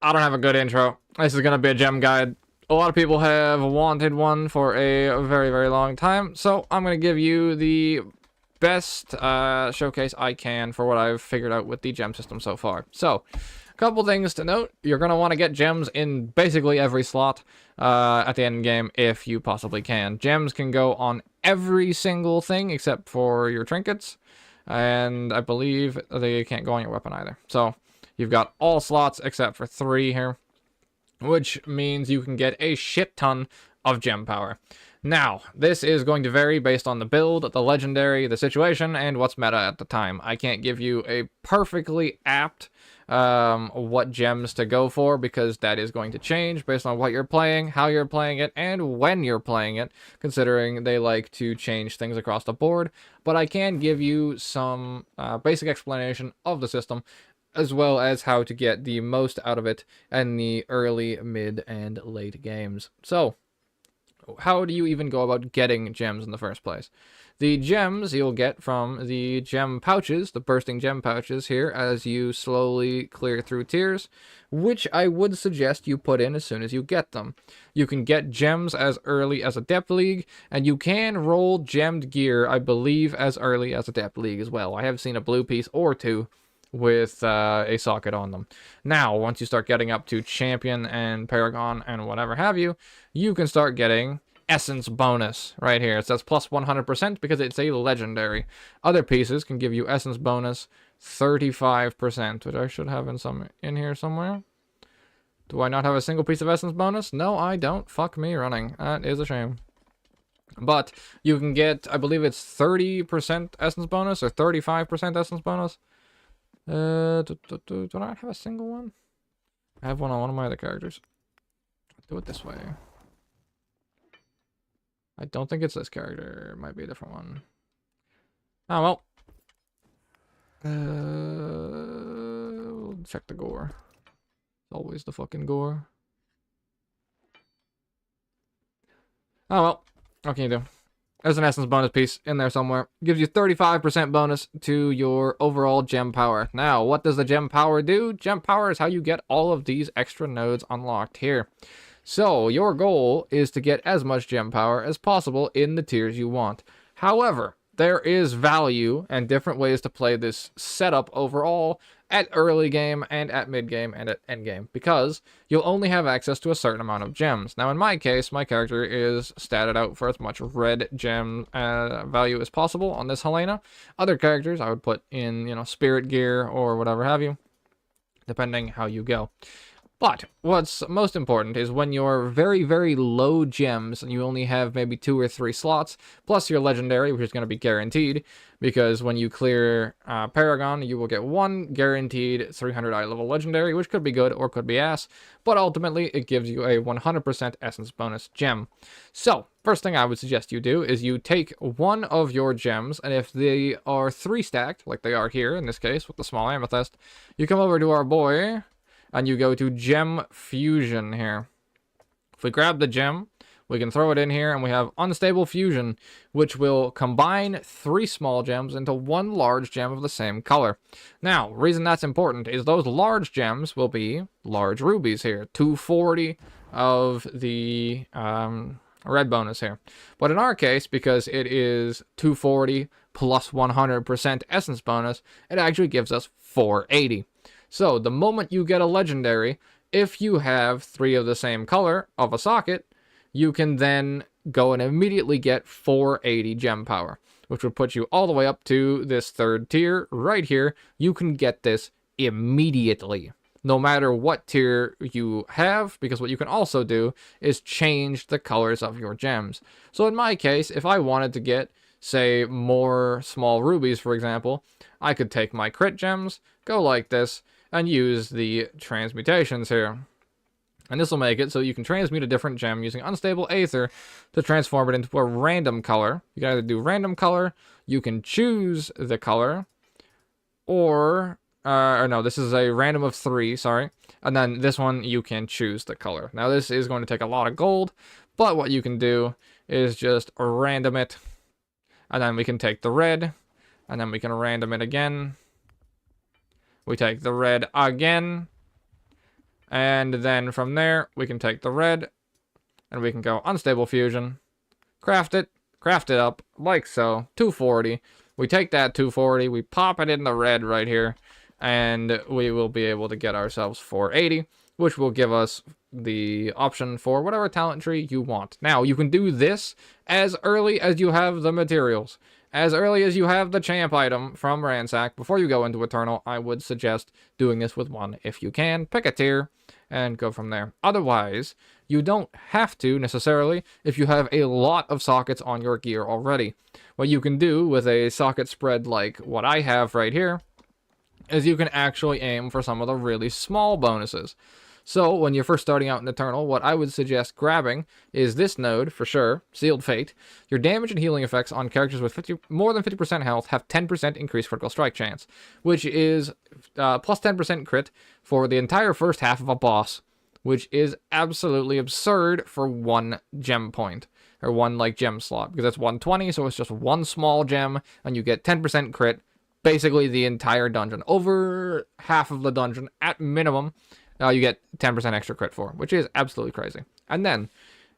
I don't have a good intro. This is gonna be a gem guide. A lot of people have wanted one for a very, very long time, so I'm gonna give you the best showcase I can for what I've figured out with the gem system so far. So, a couple things to note. You're gonna want to get gems in basically every slot at the end game if you possibly can. Gems can go on every single thing except for your trinkets, and I believe they can't go on your weapon either. So, you've got all slots except for 3 here, which means you can get a shit ton of gem power. Now, this is going to vary based on the build, the legendary, the situation, and what's meta at the time. I can't give you a perfectly apt what gems to go for, because that is going to change based on what you're playing, how you're playing it, and when you're playing it, considering they like to change things across the board. But I can give you some basic explanation of the system, as well as how to get the most out of it in the early, mid, and late games. So, how do you even go about getting gems in the first place? The gems you'll get from the gem pouches, the bursting gem pouches here, as you slowly clear through tiers, which I would suggest you put in as soon as you get them. You can get gems as early as Adept League, and you can roll gemmed gear, I believe, as early as Adept League as well. I have seen a blue piece or two with a socket on them. Now, once you start getting up to Champion and Paragon and whatever have you, you can start getting Essence bonus right here. It says plus 100% because it's a legendary. Other pieces can give you Essence bonus 35%, which I should have in here somewhere. Do I not have a single piece of Essence bonus? No, I don't. Fuck me running. That is a shame. But you can get, I believe it's 30% Essence bonus or 35% Essence bonus. Do I not have a single one? I have one on one of my other characters. Do it this way. I don't think it's this character. It might be a different one. Oh, well. We'll check the gore. It's always the fucking gore. Oh, well. What can you do? There's an Essence bonus piece in there somewhere. Gives you 35% bonus to your overall gem power. Now, what does the gem power do? Gem power is how you get all of these extra nodes unlocked here. So, your goal is to get as much gem power as possible in the tiers you want. However, there is value and different ways to play this setup overall at early game and at mid game and at end game, because you'll only have access to a certain amount of gems. Now, in my case, my character is statted out for as much red gem value as possible on this Helena. Other characters I would put in, spirit gear or whatever have you, depending how you go. But what's most important is when you're very, very low gems and you only have maybe 2 or 3 slots, plus your legendary, which is going to be guaranteed, because when you clear Paragon, you will get 1 guaranteed 300 eye level legendary, which could be good or could be ass, but ultimately it gives you a 100% essence bonus gem. So, first thing I would suggest you do is you take one of your gems, and if they are 3 stacked, like they are here in this case with the small amethyst, you come over to our boy, and you go to Gem Fusion here. If we grab the gem, we can throw it in here, and we have Unstable Fusion, which will combine 3 small gems into 1 large gem of the same color. Now, reason that's important is those large gems will be large rubies here. 240 of the red bonus here. But in our case, because it is 240 plus 100% essence bonus, it actually gives us 480. So, the moment you get a legendary, if you have 3 of the same color of a socket, you can then go and immediately get 480 gem power, which would put you all the way up to this 3rd tier right here. You can get this immediately, no matter what tier you have, because what you can also do is change the colors of your gems. So, in my case, if I wanted to get, say, more small rubies, for example, I could take my crit gems, go like this, and use the transmutations here. And this will make it so you can transmute a different gem using Unstable Aether to transform it into a random color. You can either do random color, you can choose the color, or no, this is a random of 3, sorry. And then this one, you can choose the color. Now, this is going to take a lot of gold, but what you can do is just random it, and then we can take the red, and then we can random it again. We take the red again, And then from there, we can take the red, and we can go unstable fusion, craft it up, like so, 240. We take that 240, we pop it in the red right here, and we will be able to get ourselves 480, which will give us the option for whatever talent tree you want. Now, you can do this as early as you have the materials. As early as you have the champ item from Ransack, before you go into Eternal, I would suggest doing this with one if you can. Pick a tier and go from there. Otherwise, you don't have to necessarily if you have a lot of sockets on your gear already. What you can do with a socket spread like what I have right here is you can actually aim for some of the really small bonuses. So, when you're first starting out in Eternal, what I would suggest grabbing is this node, for sure, Sealed Fate. Your damage and healing effects on characters with more than 50% health have 10% increased critical strike chance, which is plus 10% crit for the entire first half of a boss, which is absolutely absurd for one gem point, or one, gem slot, because that's 120, so it's just one small gem, and you get 10% crit, basically the entire dungeon. Over half of the dungeon, at minimum, you get 10% extra crit for, which is absolutely crazy. And then,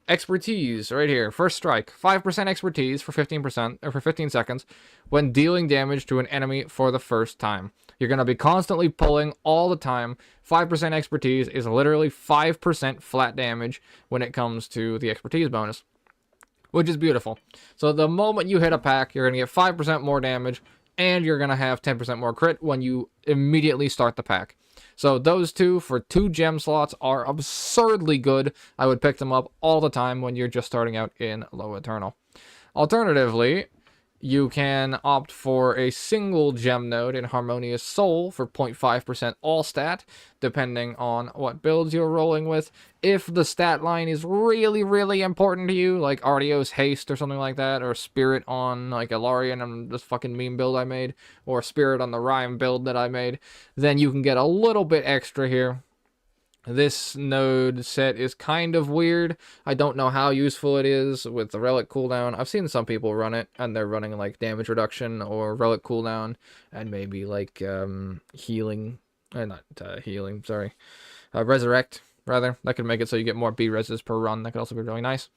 expertise, right here. First strike, 5% expertise for 15%, or for 15 seconds, when dealing damage to an enemy for the first time. You're going to be constantly pulling all the time. 5% expertise is literally 5% flat damage when it comes to the expertise bonus, which is beautiful. So the moment you hit a pack, you're going to get 5% more damage, and you're going to have 10% more crit when you immediately start the pack. So those two for 2 gem slots are absurdly good. I would pick them up all the time when you're just starting out in Low Eternal. Alternatively, you can opt for a single gem node in Harmonious Soul for 0.5% all stat, depending on what builds you're rolling with. If the stat line is really, really important to you, like Artios Haste or something like that, or Spirit on like Ilarion and this fucking meme build I made, or Spirit on the Rhyme build that I made, then you can get a little bit extra here. This node set is kind of weird. I don't know how useful it is with the relic cooldown. I've seen some people run it, and they're running like damage reduction or relic cooldown, and maybe like healing, resurrect, rather. That could make it so you get more B-reses per run. That could also be really nice.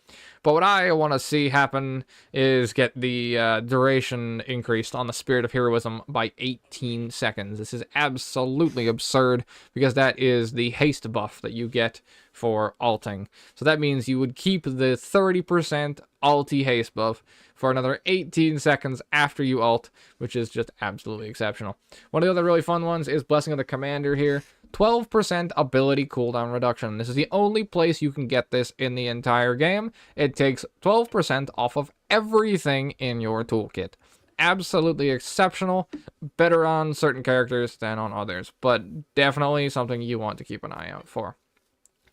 But what I want to see happen is get the duration increased on the Spirit of Heroism by 18 seconds. This is absolutely absurd, because that is the haste buff that you get for alting. So that means you would keep the 30% alti haste buff for another 18 seconds after you ult, which is just absolutely exceptional. One of the other really fun ones is Blessing of the Commander here. 12% ability cooldown reduction. This is the only place you can get this in the entire game. It takes 12% off of everything in your toolkit. Absolutely exceptional. Better on certain characters than on others, but definitely something you want to keep an eye out for.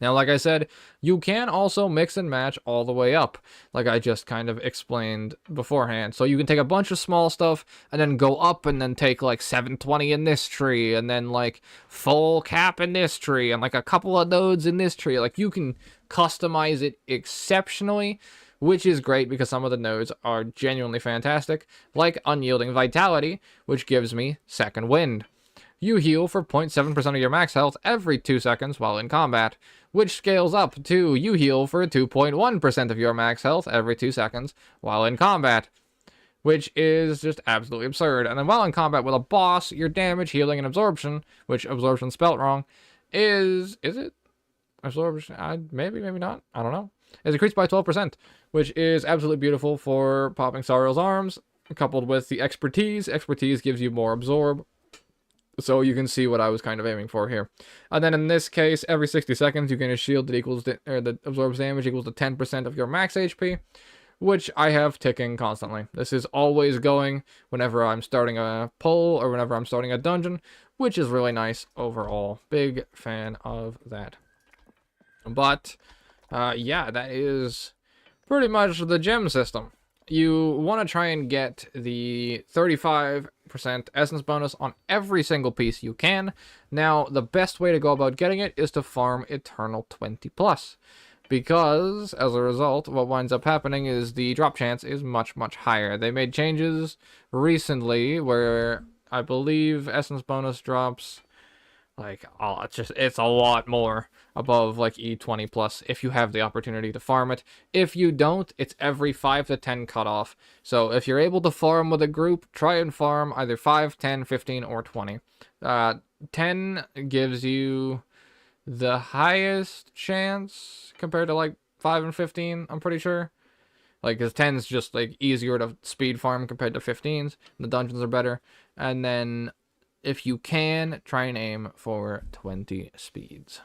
Now, like I said, you can also mix and match all the way up, like I just kind of explained beforehand. So you can take a bunch of small stuff and then go up and then take like 720 in this tree, and then like full cap in this tree, and like a couple of nodes in this tree. Like you can customize it exceptionally, which is great because some of the nodes are genuinely fantastic, like Unyielding Vitality, which gives me Second Wind. You heal for 0.7% of your max health every 2 seconds while in combat, which scales up to you heal for 2.1% of your max health every 2 seconds while in combat, which is just absolutely absurd. And then while in combat with a boss, your damage, healing, and absorption, which absorption spelt wrong, is it? Absorption? Maybe not. I don't know. Is increased by 12%, which is absolutely beautiful for popping Sariel's arms, coupled with the expertise. Expertise gives you more absorb. So you can see what I was kind of aiming for here. And then in this case, every 60 seconds, you gain a shield that equals that absorbs damage equals to 10% of your max HP, which I have ticking constantly. This is always going whenever I'm starting a pull or whenever I'm starting a dungeon, which is really nice overall. Big fan of that. But, yeah, that is pretty much the gem system. You want to try and get the 35% essence bonus on every single piece you can. Now, the best way to go about getting it is to farm Eternal 20+. Because, as a result, what winds up happening is the drop chance is much, much higher. They made changes recently where I believe essence bonus drops Like, oh, it's a lot more above like E20 plus if you have the opportunity to farm it. If you don't, it's every 5 to 10 cutoff. So if you're able to farm with a group, try and farm either 5, 10, 15, or 20. 10 gives you the highest chance compared to like 5 and 15, I'm pretty sure. Like, because 10's just like easier to speed farm compared to 15's. The dungeons are better. And then if you can, try and aim for 20 speeds.